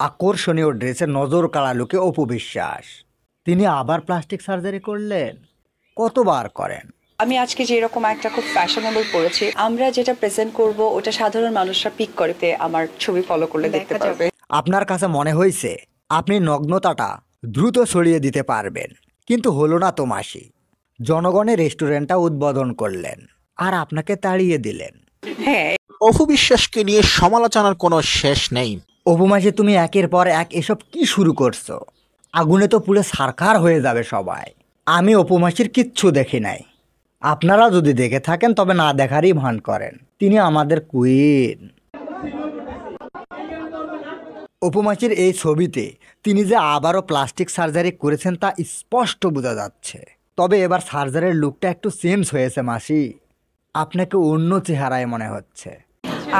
আকর্ষণীয় ড্রেসে নজর কাড়া লোকে অপু বিশ্বাস। তিনি আবার প্লাস্টিক সার্জারি করলেন। কতবার করেন? আমি আজকে যেরকম একটা খুব ফ্যাশনেবল পরেছি, আমরা যেটা প্রেজেন্ট করব ওটা সাধারণ মানুষরা পিক করতে আমার ছবি ফলো করলে দেখতে পারবে। আপনার কাছে মনে হয়েছে আপনি নগ্নতাটা দ্রুত ছড়িয়ে দিতে পারবেন, কিন্তু হলো না তো মাসি। জনগণের রেস্টুরেন্টটা উদ্বোধন করলেন আর আপনাকে তাড়িয়ে দিলেন। হ্যাঁ, অপু বিশ্বাসকে নিয়ে সমালোচনার কোনো শেষ নেই। অপু মাসি, তুমি একের পর এক এসব কি শুরু করছো? আগুনে তো পুরো সারখার হয়ে যাবে সবাই। আমি অপু মাসির কিচ্ছু দেখি নাই। আপনারা যদি দেখে থাকেন তবে না দেখারই ভান করেন। তিনি আমাদের কুইন। অপু মাসির এই ছবিতে তিনি যে আবারও প্লাস্টিক সার্জারি করেছেন তা স্পষ্ট বোঝা যাচ্ছে। তবে এবার সার্জারির লুকটা একটু চেঞ্জ হয়েছে মাসি। আপনাকে অন্য চেহারায় মনে হচ্ছে।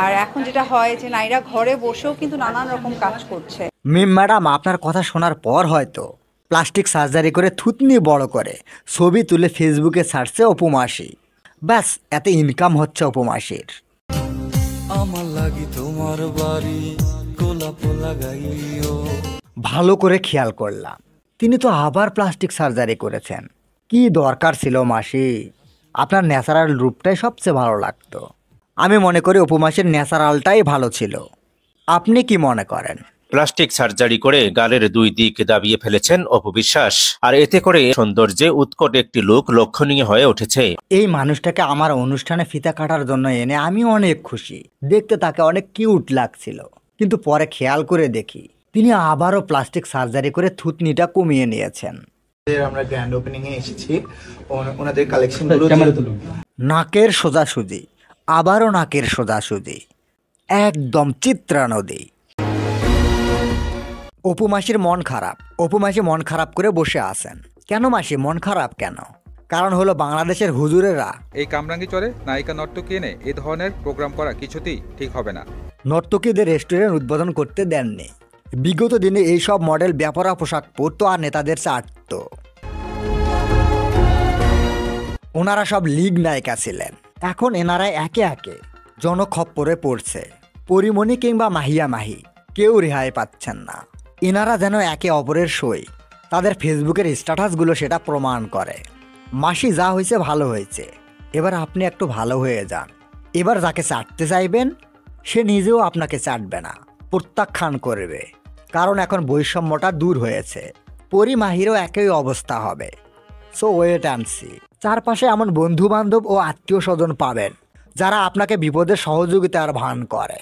আর এখন যেটা হয় যে নারীরা ঘরে বসেও কিন্তু নানান রকম কাজ করছে। মিম ম্যাডাম, আপনার কথা শোনার পর হয়তো প্লাস্টিক সার্জারি করে থুতনি বড় করে ছবি তুলে ফেসবুকে ছাড়ছে অপু মাসি। ব্যাস, এতে ইনকাম হচ্ছে অপু মাসির। ভালো করে খেয়াল করলাম, তিনি তো আবার প্লাস্টিক সার্জারি করেছেন। কি দরকার ছিল মাসি? আপনার ন্যাচারাল রূপটাই সবচেয়ে ভালো লাগতো। আমি মনে করি অপু মাসির ন্যাচারালটাই ভালো ছিল। আপনি কি মনে করেন? প্লাস্টিক সার্জারি করে গালের দুই দিক দাবিয়ে ফেলেছেন অপু বিশ্বাস, আর এতে করে সৌন্দর্যে উৎকট একটি লুক লক্ষণীয় হয়ে উঠেছে। এই মানুষটাকে আমার অনুষ্ঠানে ফিতা কাটার জন্য এনে আমি অনেক খুশি। দেখতে তাকে অনেক কিউট লাগছিল, কিন্তু পরে খেয়াল করে দেখি তিনি আবারও প্লাস্টিক সার্জারি করে থুতনিটা কমিয়ে নিয়েছেন। আমরা গ্র্যান্ড ওপেনিং এ এসেছি, ওনাদের কালেকশনগুলো নাকের সোজাসুজি, আবারও নাকের সোজাসুজি, একদম চিত্রা নদী। অপু মাসির মন খারাপ। অপু মাসি মন খারাপ করে বসে আছেন কেন মাসি? মন খারাপ কেন? কারণ হলো বাংলাদেশের হুজুরেরা এই কামরাঙ্গি চরে নায়িকা নর্তকী এনে এই ধরনের প্রোগ্রাম করা কিছুতেই ঠিক হবে না। নর্তকীদের রেস্টুরেন্ট উদ্বোধন করতে দেননি। বিগত দিনে এইসব মডেল ব্যাপারা পোশাক পরতো আর নেতাদের চাটত। ওনারা সব লিগ নায়িকা ছিলেন। এখন এনারা একে একে জনখপ্পরে পড়ছে। পরিমণি কিংবা মাহিয়া মাহি কেউ রেহাই পাচ্ছেন না। এনারা যেন একে অপরের সই। তাদের ফেসবুকের স্ট্যাটাসগুলো সেটা প্রমাণ করে। মাসি, যা হয়েছে ভালো হয়েছে, এবার আপনি একটু ভালো হয়ে যান। এবার যাকে চাটতে চাইবেন সে নিজেও আপনাকে চাটবে না, প্রত্যাখ্যান করবে। কারণ এখন বৈষম্যটা দূর হয়েছে। পরিমাহিরও একই অবস্থা হবে। So wait and see. চারপাশে এমন বন্ধু বান্ধব ও আত্মীয় স্বজন পাবেন যারা আপনাকে বিপদে সহযোগিতার ভান করে।